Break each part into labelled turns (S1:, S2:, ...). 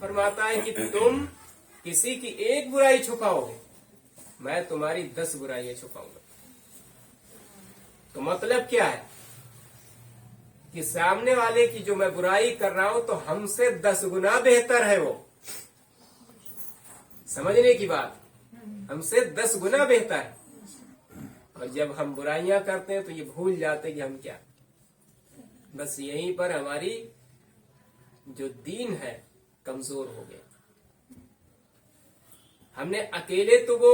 S1: फरमाता है कि तुम किसी की एक बुराई छुपाओगे, मैं तुम्हारी 10 बुराइयां छुपाऊंगा। तो मतलब क्या है कि सामने वाले की जो मैं बुराई कर रहा हूं तो हमसे 10 गुना बेहतर है वो। समझने की बात, हमसे 10 गुना बेहतर है। और जब हम बुराइयां करते हैं तो ये भूल जाते हैं कि हम क्या, बस यहीं पर हमारी जो दीन है कमजोर हो गया। हमने अकेले तो वो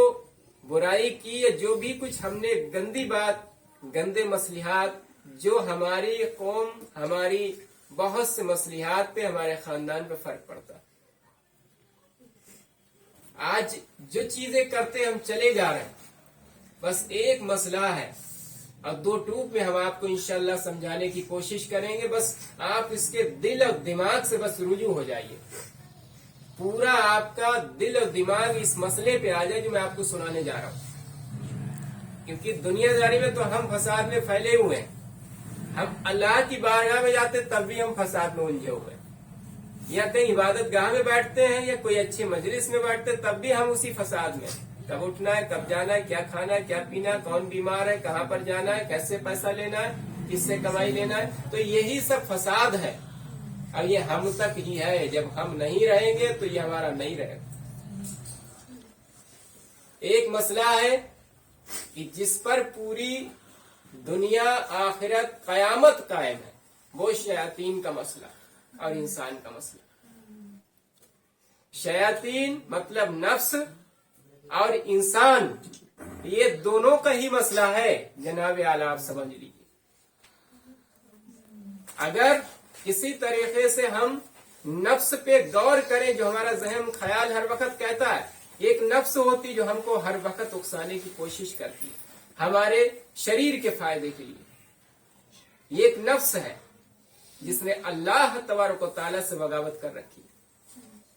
S1: बुराई की या जो भी कुछ हमने गंदी बात, गंदे मसलिहात, जो हमारी कौम, हमारी बहुत से मसलिहात पे, हमारे खानदान पे फर्क पड़ता है। आज जो चीजें करते हम चले जा रहे हैं, बस एक मसला है और 2 टूक में हम आपको इंशाल्लाह समझाने की कोशिश करेंगे। बस आप इसके दिल और दिमाग से बस रुजू हो जाइए, पूरा आपका दिल और दिमाग इस मसले पे आ जाए जो मैं आपको सुनाने जा रहा हूं। क्योंकि दुनियादारी में तो हम फसाद में फैले हुए हैं। हम अल्लाह की बारगाह में जाते तब भी हम फसाद में उलझे हुए हैं, या कहीं इबादत गाह में बैठते हैं या कोई अच्छे मजलिस में बैठते तब भी हम उसी फसाद में। कब उठना है, कब जाना है, क्या खाना है, क्या पीना है, कौन बीमार है, कहाँ पर जाना है, कैसे पैसा लेना है, किससे कमाई लेना है, तो यही सब फसाद है। और ये हम तक ही है, जब हम नहीं रहेंगे तो ये हमारा नहीं रहेगा। एक मसला है कि जिस पर पूरी दुनिया, आखिरत, कयामत कायम है, वो शयातीन का मसला और इंसान का मसला। शयातीन मतलब नफ्स और इंसान, ये दोनों का ही मसला है जनाब आला, आप समझ लीजिए। अगर किसी तरीके से हम नफ्स पे गौर करें, जो हमारा जहन ख्याल हर वक्त कहता है, एक नफ्स होती जो हमको हर वक्त उकसाने की कोशिश करती है हमारे शरीर के फायदे के लिए। ये एक नफ्स है जिसने अल्लाह तबारक व तआला से बगावत कर रखी है।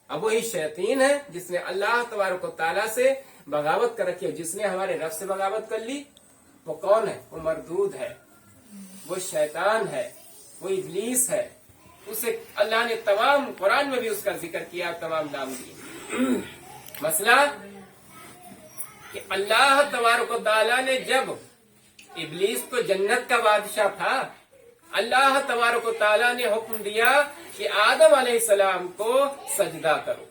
S1: अब वही शैतान है जिसने अल्लाह तबारक व तआला से बगावत कर रखी है। जिसने हमारे रब से बगावत कर ली वो कौन है? वो मरदूद है, वो शैतान है, वो इब्लीस है। उसे अल्लाह ने तमाम कुरान में भी उसका जिक्र किया, तमाम नाम दिए। मसला कि अल्लाह तबारक व तआला ने जब इब्लीस तो जन्नत का बादशाह था, अल्लाह तबारक व तआला ने हुक्म दिया कि आदम अलैहिस्सलाम को सजदा करो।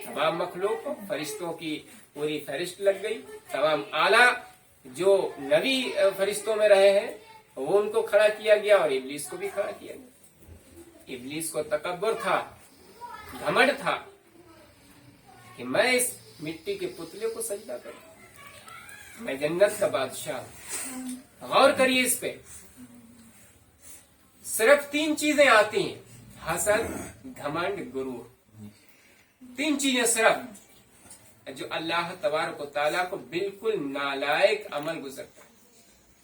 S1: तमाम मखलूक को, फरिश्तों की पूरी फहरिस्त लग गई। तमाम आला जो नबी फरिश्तों में रहे हैं वो उनको खड़ा किया गया और इब्लीस को भी खड़ा किया गया। इब्लीस को तकब्बुर था, घमंड था कि मैं इस मिट्टी के पुतले को सजदा करूं, मैं जन्नत का बादशाह। गौर करिए इस पे, सिर्फ 3 चीजें आती हैं, हसद, घमंड, गुरूर। 3 चीजें सिर्फ जो अल्लाह तबारक व तआला को बिल्कुल नालायक अमल गुजरता है।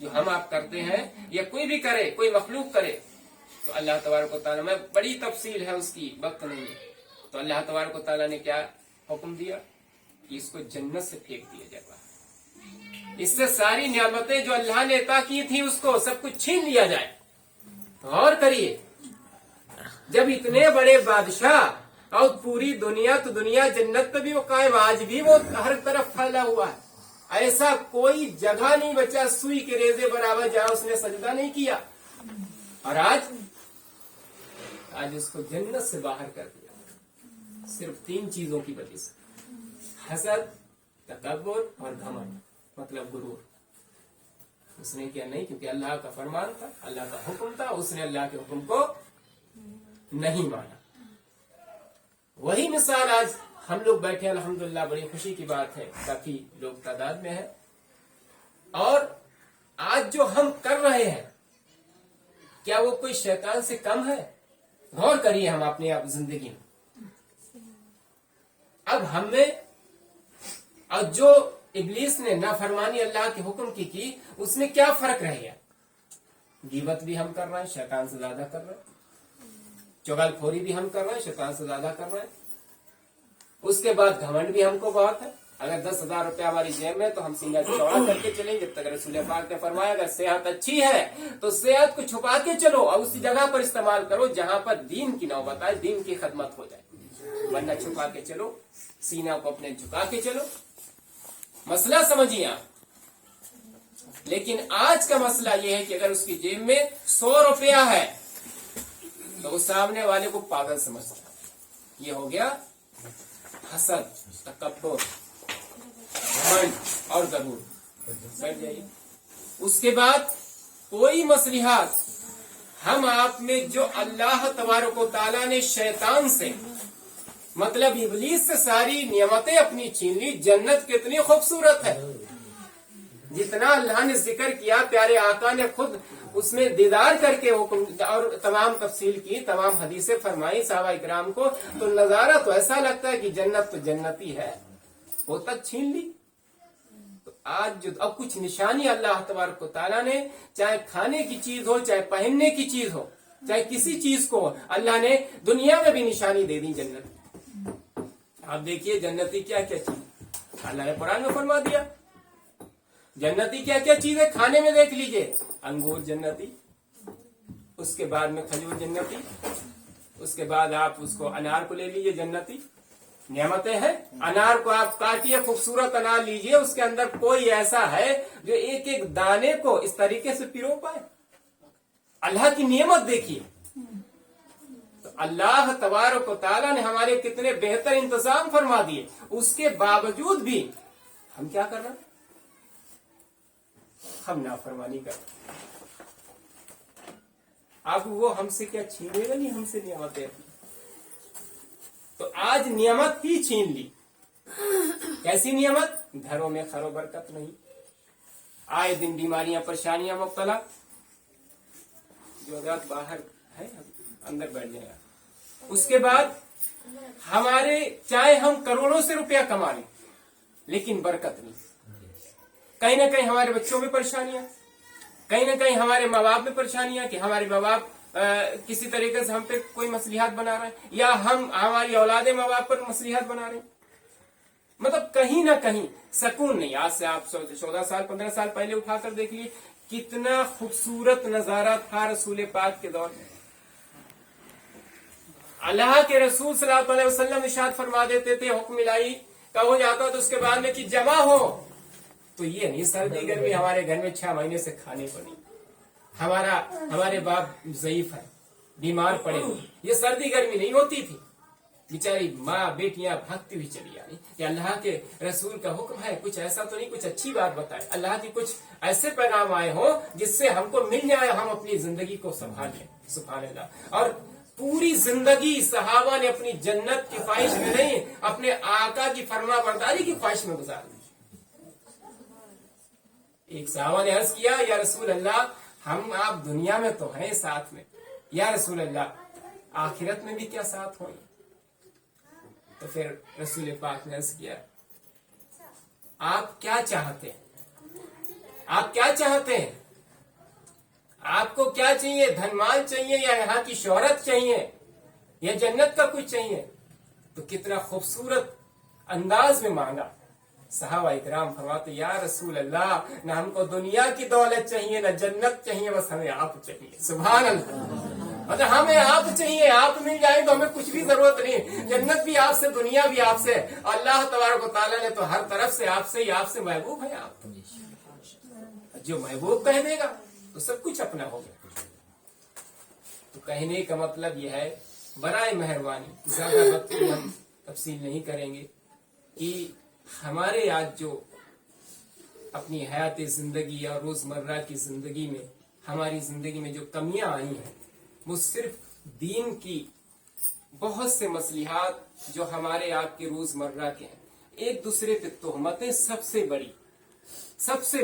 S1: जो हम आप करते हैं या कोई भी करे, कोई मखलूक करे, तो अल्लाह तबारक व तआला में बड़ी तफसील है उसकी, वक्त नहीं है। तो अल्लाह तबारक व तआला ने क्या हुक्म दिया कि इसको जन्नत से फेंक दिया जाए, इससे सारी नियामतें जो अल्लाह ने अता की थी उसको सब कुछ छीन लिया जाए। गौर करिए, जब इतने बड़े बादशाह और पूरी दुनिया, तो दुनिया जन्नत पे भी वो कायम, आज भी वो हर तरफ फैला हुआ है। ऐसा कोई जगह नहीं बचा सुई के रेजे बराबर जहां उसने सजदा नहीं किया। और आज उसको जन्नत से बाहर कर दिया, सिर्फ 3 चीजों की वजह से, हसद, तकब्बुर और घमंड, मतलब गुरूर। उसने क्या नहीं, क्योंकि अल्लाह का फरमान था, अल्लाह का हुक्म था, उसने अल्लाह के हुक्म को नहीं माना। वही मिसाल आज हम लोग बैठे, अल्हम्दुलिल्लाह, बड़ी खुशी की बात है, काफी लोग तादाद में है। और आज जो हम कर रहे हैं, क्या वो कोई शैतान से कम है? गौर करिए हम अपने आप जिंदगी में। अब हमें, और जो इब्लीस ने नाफरमानी अल्लाह के हुक्म की, उसमें क्या फर्क रह गया? गिबत भी हम कर रहे हैं, शैतान से ज्यादा कर रहे हैं। चुगलखोरी भी हम कर रहे हैं, शैतान से ज्यादा कर रहे हैं। उसके बाद घमंड भी हमको बहुत है। अगर 10,000 रुपया हमारी जेब में, तो हम सीना चौड़ा करके चलेंगे। जब तक रसूल पाक ने फरमाया अगर सेहत अच्छी है तो सेहत को छुपा के चलो और उसी जगह पर इस्तेमाल करो जहां पर दीन की नौबत आए, दीन की खदमत हो जाए। वरना छुपा के चलो, सीना को अपने झुका के चलो। मसला समझिए आप। लेकिन आज का मसला यह है कि अगर उसकी जेब में 100 रुपया है तो उस सामने वाले को पागल समझता है। ये हो गया हसद, तकब्बुर, घमंड और गरूर। बैठ जाइए। उसके बाद कोई मसलिहात हम आप में जो अल्लाह तबारक व तआला ने शैतान से, मतलब इब्लीस से सारी नियमतें अपनी छीन ली। जन्नत कितनी खूबसूरत है, जितना अल्लाह ने जिक्र किया, प्यारे आका ने खुद उसमें दीदार करके हुक्म और तमाम तफसील की, तमाम हदीसें फरमाई सहाबा इकराम को, तो नजारा तो ऐसा लगता है कि जन्नत तो जन्नती है, वो तक छीन ली। तो आज जो अब कुछ निशानी अल्लाह तबारक व तआला ने, चाहे खाने की चीज हो, चाहे पहनने की चीज हो, चाहे किसी चीज को, अल्लाह ने दुनिया में भी निशानी दे दी जन्नत। आप देखिए जन्नती क्या क्या चीज अल्लाह ने कुरान में फरमा दिया। जन्नती क्या क्या चीज है खाने में देख लीजिए, अंगूर जन्नती, उसके बाद में खजूर जन्नती, उसके बाद आप उसको अनार को ले लीजिए, जन्नती नियामतें हैं। अनार को आप काटिए, खूबसूरत अनार लीजिए, उसके अंदर कोई ऐसा है जो एक एक दाने को इस तरीके से पिरो पाए। अल्लाह की नियमत देखिए। तो अल्लाह तबारक व तआला ने हमारे कितने बेहतर इंतजाम फरमा दिए, उसके बावजूद भी हम क्या कर रहे हैं? हम नाफरमानी कर। अब वो हमसे क्या छीनेगा? नहीं, हमसे नियमतें। तो आज नियमत ही छीन ली। कैसी नियमत? घरों में खैर बरकत नहीं, आए दिन बीमारियां परेशानियां मुब्तला। जो अगर बाहर है अंदर बैठ जाएगा। उसके बाद हमारे, चाहे हम करोड़ों से रुपया कमा लें, लेकिन बरकत नहीं। कहीं ना कहीं हमारे बच्चों में परेशानियां, कहीं ना कहीं हमारे माँ बाप में परेशानियां कि हमारे माँ बाप किसी तरीके से हम पे कोई मसलिहात बना रहे हैं, या हम हमारी औलादे माँ बाप पर मसलिहात बना रहे हैं। मतलब कहीं ना कहीं सुकून नहीं। आज से आप 14 साल 15 साल पहले उठाकर देख लिए, कितना खूबसूरत नजारा था रसूल पाक के दौर में। अल्लाह के रसूल सल्लल्लाहु अलैहि वसल्लम इरशाद फरमा देते थे, हुक्म इलाही का हो जाता तो उसके बाद में कि जमा हो, तो ये नहीं सर्दी गर्मी हमारे घर में 6 महीने से खाने को नहीं, हमारे बाप ज़ईफ है, बीमार पड़े हुए, ये सर्दी गर्मी नहीं होती थी। बेचारी माँ बेटियां भागती हुई चली आई कि अल्लाह के रसूल का हुक्म है, कुछ ऐसा तो नहीं, कुछ अच्छी बात बताए, अल्लाह की कुछ ऐसे पैगाम आए हो जिससे हमको मिल जाए, हम अपनी जिंदगी को संभाल लें। सुभान अल्लाह। और पूरी जिंदगी सहाबा ने अपनी जन्नत की ख्वाहिश में नहीं, अपने आका की फरमा बरदारी की ख्वाहिश में गुजार दी। एक सहाबा ने अर्ज किया, या रसूल अल्लाह, हम आप दुनिया में तो हैं साथ में, या रसूल अल्लाह आखिरत में भी क्या साथ होंगे? तो फिर रसूल पाक ने अर्ज किया, आप क्या चाहते हैं? आप क्या चाहते हैं? आपको क्या चाहिए? धनमाल चाहिए, या यहाँ की शोहरत चाहिए, या जन्नत का कुछ चाहिए? तो कितना खूबसूरत अंदाज में मांगा। सहाबा इकराम फरमाते, या रसूल अल्लाह, न हमको दुनिया की दौलत चाहिए, न जन्नत चाहिए, बस हमें आप चाहिए। सुभान अल्लाह। मतलब हमें आप चाहिए, आप मिल जाए तो हमें कुछ भी जरूरत नहीं। जन्नत भी आपसे, दुनिया भी आपसे। अल्लाह तबारक व तआला ने तो हर तरफ से आपसे ही, आपसे महबूब है आप। जो महबूब कह देगा तो सब कुछ अपना हो गया। तो कहने का मतलब यह है, बराए मेहरबानी, ज्यादा वक्त की हम तफसील नहीं करेंगे, कि हमारे आज जो अपनी हयात जिंदगी और रोजमर्रा की जिंदगी में, हमारी जिंदगी में जो कमियां आई हैं, वो सिर्फ दीन की बहुत से मसलिहात जो हमारे आपके रोजमर्रा के हैं। एक दूसरे पे तोहमतें सबसे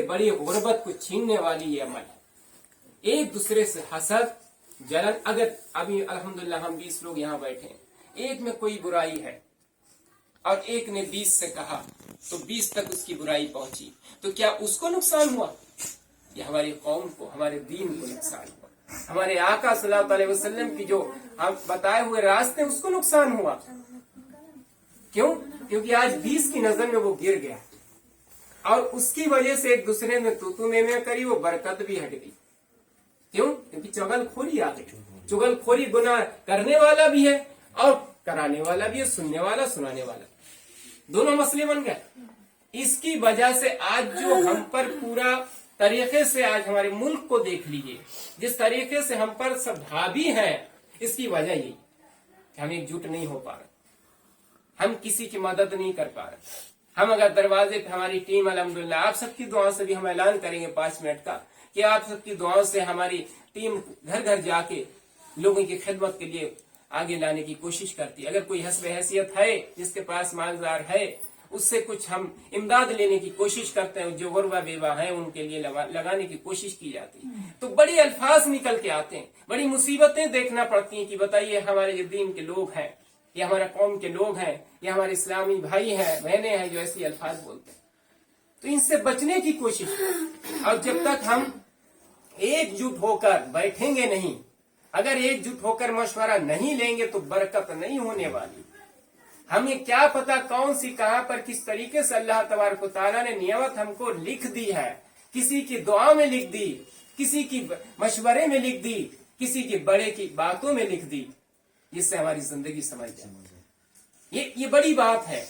S1: बड़ी गुर्बत को छीनने वाली ये अमल है। एक दूसरे से हसद, जलन। अगर अभी अल्हम्दुलिल्लाह हम 20 लोग यहाँ बैठे हैं, एक में कोई बुराई है और एक ने 20 से कहा, तो 20 तक उसकी बुराई पहुंची, तो क्या उसको नुकसान हुआ? या हमारी कौम को, हमारे दीन को नुकसान हुआ? हमारे आका सल्लल्लाहु अलैहि वसल्लम की जो हम बताए हुए रास्ते, उसको नुकसान हुआ। क्यों? क्योंकि आज 20 की नजर में वो गिर गया, और उसकी वजह से एक दूसरे में तू में करी, वो बरकत भी हट गई। क्यों? क्योंकि चुगलखोरी आ गई। चुगलखोरी गुनाह करने वाला भी है और कराने वाला भी है, सुनने वाला सुनाने वाला, दोनों मसले बन गए। इसकी वजह से आज जो हम पर पूरा तरीके से आज हमारे मुल्क को देख लीजिए, जिस तरीके से हम पर सब हावी है, इसकी वजह यही हम एकजुट नहीं हो पा रहे, हम किसी की मदद नहीं कर पा रहे। हम अगर दरवाजे पे हमारी टीम अल्हम्दुलिल्लाह, आप सबकी दुआओं से भी हम ऐलान करेंगे 5 मिनट का कि आप सबकी दुआओं से हमारी टीम घर घर जाके लोगों की खिदमत के लिए आगे लाने की कोशिश करती है। अगर कोई हस्ब हैसियत है, जिसके पास मालदार है, उससे कुछ हम इमदाद लेने की कोशिश करते हैं, जो गुरबा बेवा है उनके लिए लगाने की कोशिश की जाती है। तो बड़े अल्फाज निकल के आते हैं, बड़ी मुसीबतें देखना पड़ती हैं कि बताइए हमारे जो दीन के लोग हैं, या हमारा कौम के लोग हैं, या हमारे इस्लामी भाई हैं, बहनें हैं, जो ऐसी अल्फाज बोलते हैं। तो इनसे बचने की कोशिश, और जब तक हम एकजुट होकर बैठेंगे नहीं, अगर एकजुट होकर मशवरा नहीं लेंगे तो बरकत नहीं होने वाली। हमें क्या पता कौन सी कहां पर किस तरीके से अल्लाह तबारक व तआला ने नियमत हमको लिख दी है, किसी की दुआ में लिख दी, किसी की मशवरे में लिख दी, किसी की बड़े की बातों में लिख दी, जिससे हमारी जिंदगी समझ जाए। ये बड़ी बात है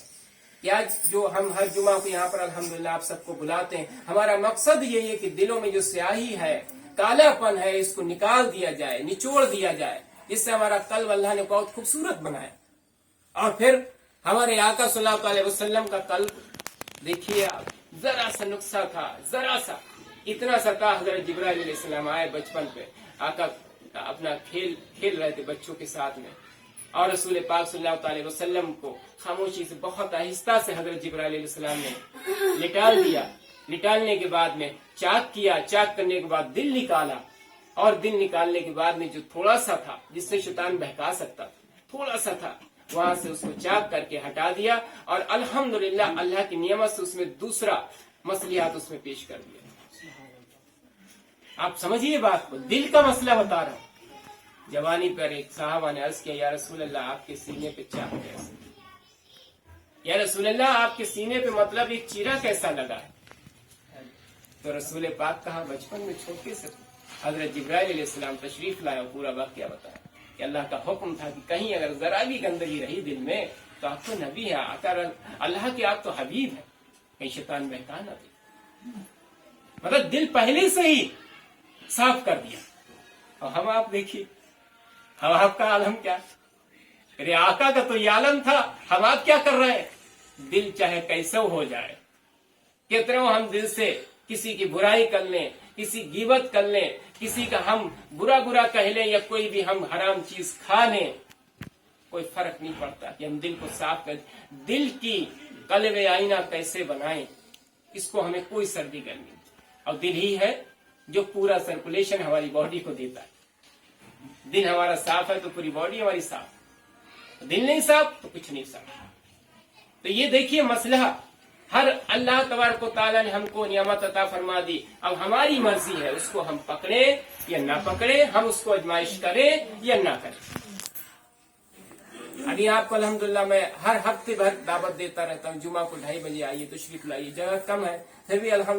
S1: कि आज जो हम हर जुमा को यहाँ पर अल्हम्दुलिल्लाह आप सबको बुलाते हैं, हमारा मकसद यही है कि दिलों में जो स्याही है, कालापन है, इसको निकाल दिया जाए, निचोड़ दिया जाए, जिससे हमारा कल्ब अल्लाह ने बहुत खूबसूरत बनाया। और फिर हमारे आका सल्लल्लाहु अलैहि वसल्लम का कल्ब देखिए आप, जरा सा नुक्सा था, जरा सा, इतना सा था। हजरत जिब्राइल अलैहिस्सलाम आए बचपन पे, आका अपना खेल रहे थे बच्चों के साथ में, और रसूल पाक सल्लल्लाहु अलैहि वसल्लम को खामोशी से बहुत आहिस्ता से हजरत जिब्राइल अलैहिस्सलाम ने लिटाल दिया। लिटालने के बाद में चाक किया, चाक करने के बाद दिल निकाला, और दिल निकालने के बाद में जो थोड़ा सा था जिससे शैतान बहका सकता था, थोड़ा सा था, वहां से उसको चाक करके हटा दिया, और अल्हम्दुलिल्लाह अल्लाह की नियमत से उसमें दूसरा मसलियात उसमें पेश कर दिया। आप समझिए बात को, दिल का मसला बता रहा हूं। जवानी पर एक साहबा ने अर्ज किया, या रसूल अल्लाह आपके सीने पे चाक कैसे, या रसूल अल्लाह आपके सीने पे मतलब एक चीरा कैसा लगा है। तो रसूल पाक कहा, बचपन में छोटे से हजरत जिब्राइल अलैहिस्सलाम तशरीफ लाया, पूरा वाकया बताया कि अल्लाह का हुक्म था कि कहीं अगर जरा भी गंदगी रही दिल में तो आप तो नबी है, आकर अल्लाह के आप तो हबीब है, कहीं शैतान बहका ना दे। मतलब दिल पहले से ही साफ कर दिया। और हम आप देखिए, हम आपका आलम क्या, मेरे आका का तो ये आलम था, हम आप क्या कर रहे हैं। दिल चाहे कैसा हो जाए, कितने हम दिल से किसी की बुराई कर लें, किसी गिबत कर लें, किसी का हम बुरा कह लें, या कोई भी हम हराम चीज खा लें, कोई फर्क नहीं पड़ता कि हम दिल को साफ कर। दिल की कल्ब आईना कैसे बनाएं, इसको हमें कोई सर्दी करनी नहीं। और दिल ही है जो पूरा सर्कुलेशन हमारी बॉडी को देता है। दिल हमारा साफ है तो पूरी बॉडी हमारी साफ, दिल नहीं साफ तो कुछ नहीं साफ। तो ये देखिए मसला, हर अल्लाह तबारक व तआला ने हमको नियामत अता फरमा दी। अब हमारी मर्जी है उसको हम पकड़े या ना पकड़े, हम उसको आजमाइश करें या ना करें। अभी आपको अल्हम्दुलिल्लाह मैं हर हफ्ते भर दावत देता रहता हूँ, जुमा को 2:30 बजे आइए, तशरीफ लाइए, जगह कम है फिर भी अल्हम्दुलिल्लाह